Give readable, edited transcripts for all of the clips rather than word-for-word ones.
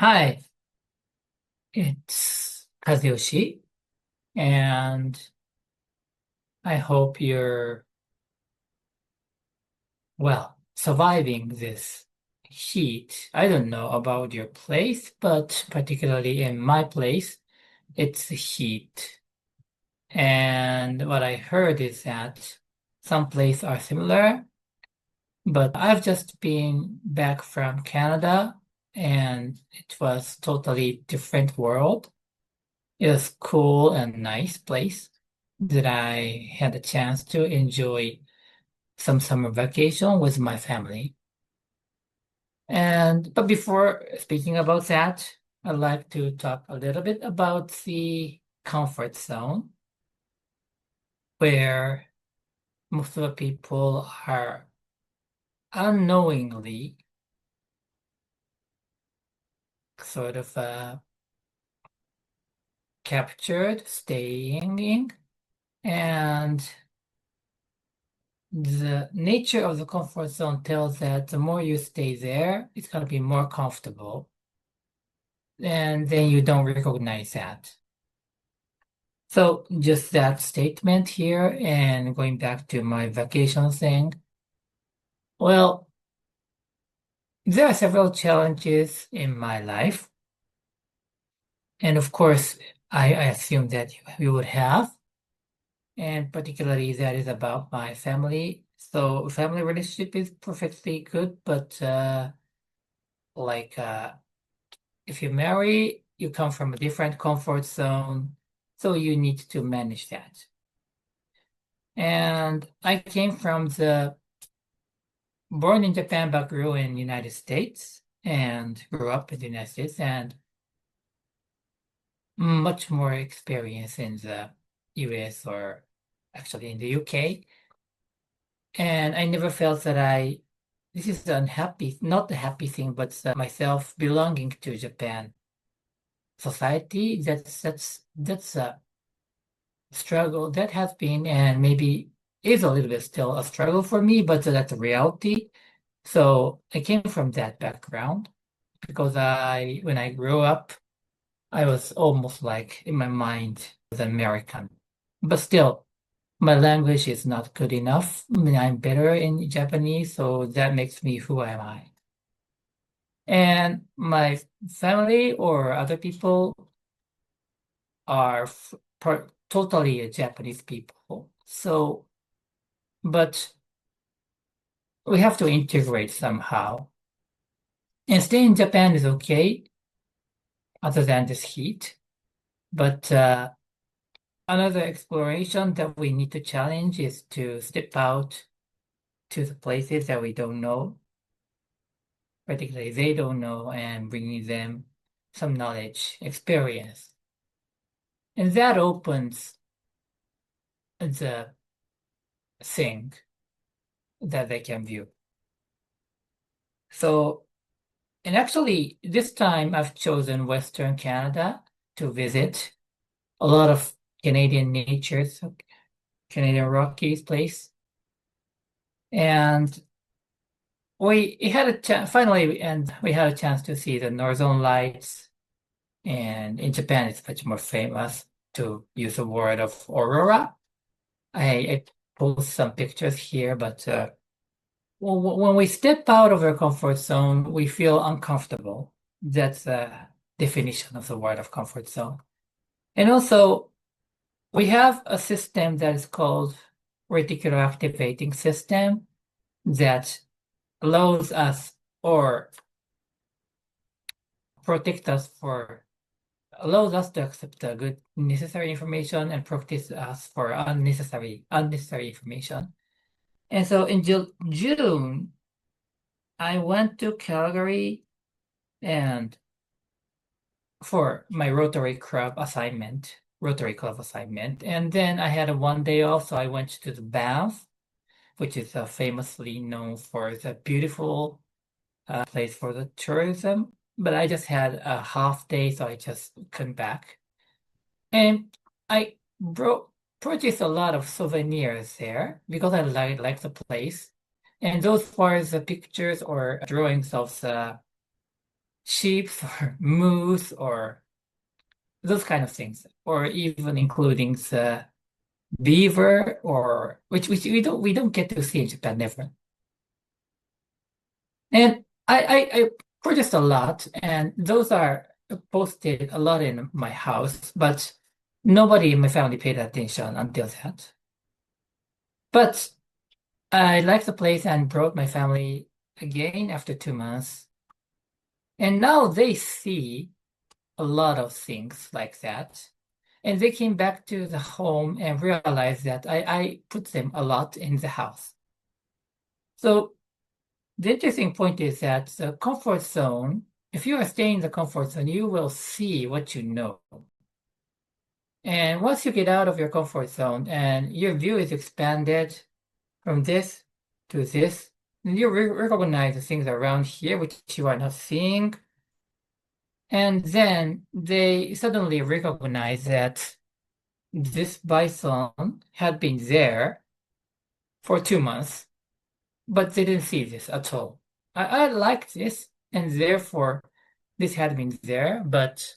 Hi, it's Kazuyoshi, and I hope you're, well, surviving this heat. I don't know about your place, but particularly in my place, it's heat. And what I heard is that some places are similar, but I've just been back from Canada, and it was totally different world. It was cool and nice place that I had a chance to enjoy some summer vacation with my family. But before speaking about that, I'd like to talk a little bit about the comfort zone where most of the people are unknowingly sort of captured, staying in, and the nature of the comfort zone tells that the more you stay there, it's going to be more comfortable. And then you don't recognize that. So just that statement here and going back to my vacation thing. Well, there are several challenges in my life. And of course, I assume that you would have. And particularly that is about my family. So family relationship is perfectly good, but like if you marry, you come from a different comfort zone, so you need to manage that. And I came from the born in Japan but grew in United States and grew up in the United States and much more experience in the US or actually in the UK. And I never felt that this is unhappy, not a happy thing, but myself belonging to Japan society. That's a struggle that has been and maybe is a little bit still a struggle for me, but that's a reality. So I came from that background because when I grew up, I was almost like in my mind was American, but still my language is not good enough. I mean, I'm better in Japanese, so that makes me who am I. And my family or other people are totally Japanese people. So, but we have to integrate somehow. And staying in Japan is okay, other than this heat. But another exploration that we need to challenge is to step out to the places that we don't know, particularly they don't know, and bringing them some knowledge, experience. And that opens the thing that they can view. So, and actually, this time I've chosen Western Canada to visit a lot of Canadian natures, Canadian Rockies place. And we had a chance finally, and we had a chance to see the Northern Lights. And in Japan, it's much more famous to use the word of aurora. I post some pictures here, but when we step out of our comfort zone, we feel uncomfortable. That's the definition of the word of comfort zone. And also, we have a system that is called reticular activating system that allows us or protect us for allows us to accept the good necessary information and protect us for unnecessary information. And so in June, I went to Calgary and for my Rotary Club assignment. And then I had a 1 day off, so I went to the Banff, which is famously known for the beautiful place for the tourism. But I just had a half day, so I just came back. And I purchased a lot of souvenirs there because I like the place. And those were the pictures or drawings of the sheep or moose or those kind of things, or even including the beaver or which we don't get to see in Japan, never. And I purchased a lot, and those are posted a lot in my house, but nobody in my family paid attention until that. But I liked the place and brought my family again after 2 months. And now they see a lot of things like that. And they came back to the home and realized that I put them a lot in the house. So the interesting point is that the comfort zone, if you are staying in the comfort zone, you will see what you know. And once you get out of your comfort zone and your view is expanded from this to this, then you recognize the things around here which you are not seeing. And then they suddenly recognize that this bison had been there for 2 months, but they didn't see this at all. I like this, and therefore this had been there, but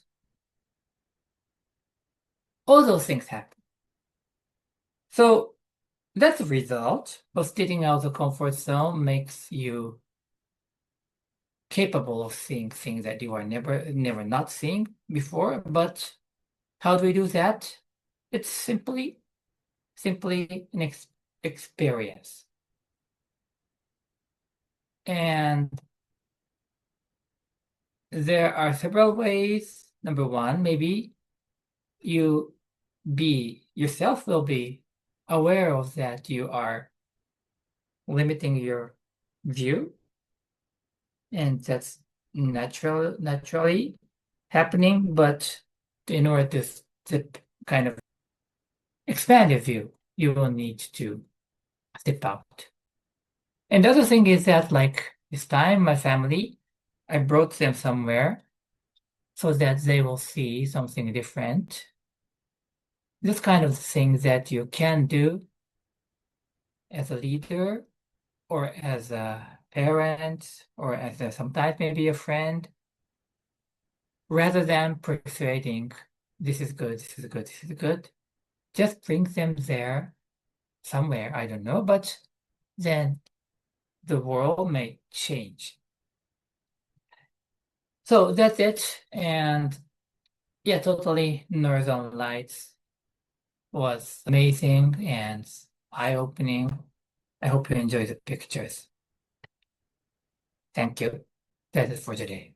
all those things happen. So that's the result of getting out of the comfort zone makes you capable of seeing things that you are never not seeing before. But how do we do that? It's simply an experience. And there are several ways. Number one, maybe you yourself will be aware of that you are limiting your view, and that's naturally happening, but in order to kind of expand your view, you will need to step out. And the other thing is that, like this time, my family, I brought them somewhere so that they will see something different. This kind of thing that you can do as a leader or as a parent or as sometimes maybe a friend, rather than persuading this is good, this is good, this is good. Just bring them there somewhere, I don't know, but then the world may change. So that's it. And yeah, totally Northern Lights was amazing and eye-opening. I hope you enjoy the pictures. Thank you. That is for today.